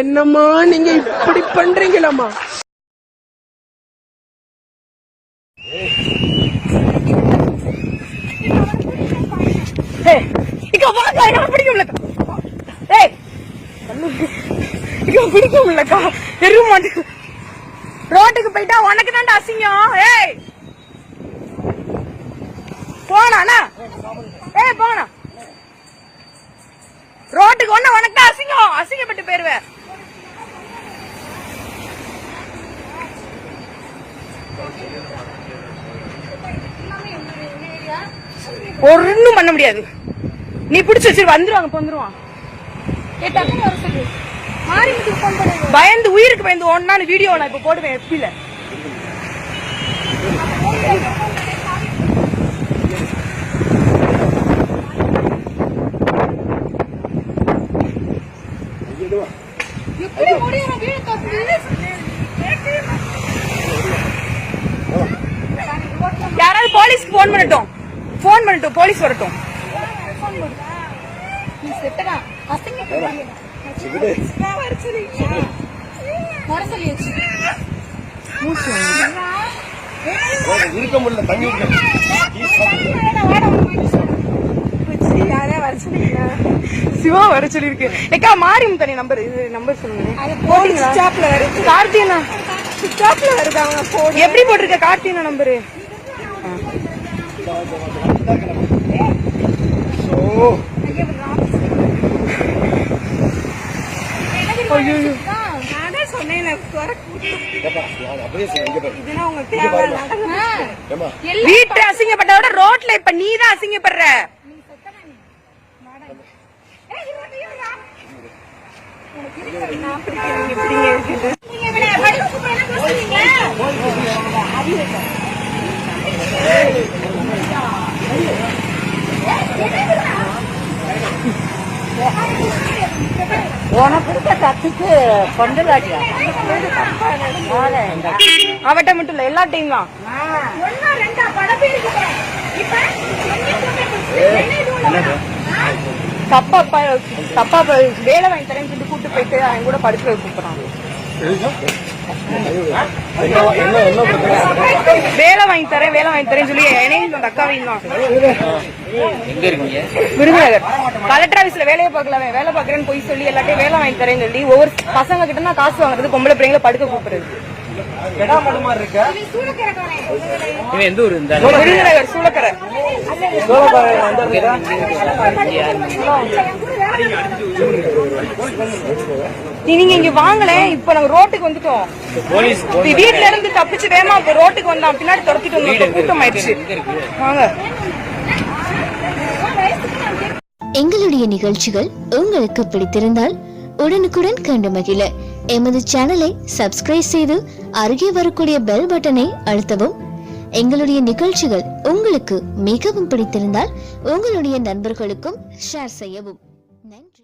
என்னம்மா நீங்க இப்படி பண்றீங்களாமா? பிடிக்கும்லக்கா தெரிய மாட்டேங்குது. ரோட்டுக்கு போயிட்டா உனக்கு தான் அசிங்கம். ஏய் போனா ஏய் போனா ரோட்டுக்கு ஒண்ணு உனக்கு தான் அசிங்கம். அசிங்கப்பட்டு போயிருவேன். ஒரு இன்னும் பண்ண முடியாது. நீ பிடிச்சு வச்சு வந்துருவாங்க வந்துருவான். பயந்து உயிருக்கு பயந்து ஒன்னா வீடியோ நான் இப்ப போடுவேன் எப்பில. யாராவது போலீஸ்க்கு போன் பண்ணட்டும். போன் பண்ணட்டும் போலீஸ் வரட்டும். சிவா வர சொல்லிருக்கு. ஏக்கா மாரியம் தனி நம்பர் இது நம்பர் சொல்லுங்க. கார்த்தியனா எப்படி போட்டிருக்க? கார்த்தியனா நம்பரு வீட்டு அசிங்கப்பட்ட விட ரோட்ல இப்ப நீதான் அசிங்கப்படுற. அவட்ட மட்டும் இல்ல எல்லா டைம் தான். தப்பா வேலை வாங்கி தரேன்னு சொல்லி கூட்டு போயிட்டு அவன் கூட படுக்க கூப்பிடுறான். வேலை வாங்கி தரேன்னு சொல்லி என்னையும் அந்த அக்காவையும் தான். விருதுநகர் கலெக்டர் ஆபீஸ்ல வேலையை பார்க்கல. வேலை பாக்குறேன்னு போய் சொல்லி எல்லாத்தையும் வேலை வாங்கி தரேன்னு சொல்லி ஒவ்வொரு பசங்க கிட்ட தான் காசு வாங்குறது. பொம்பளை பிள்ளைங்களை படுக்க கூப்பிடுறது. விருதுநகர் சூளக்கரை. நீங்க இங்க வாங்கல. இப்ப நம்ம ரோட்டுக்கு வந்துட்டோம். வீட்டுல இருந்து தப்பிச்சு வேமா ரோட்டுக்கு வந்தான். பின்னாடி துரத்திட்டு வந்து கூட்டம் ஆயிடுச்சு. வாங்க. எங்களுடைய நிகழ்ச்சிகள் உங்களுக்கு பிடித்திருந்தால் உடனுக்குடன் கண்டு மகிழ எமது சேனலை சப்ஸ்கிரைப் செய்து அருகே வரக்கூடிய பெல் பட்டனை அழுத்தவும். எங்களுடைய நிகழ்ச்சிகள் உங்களுக்கு மிகவும் பிடித்திருந்தால் உங்களுடைய நண்பர்களுக்கும் ஷேர் செய்யவும். நன்றி.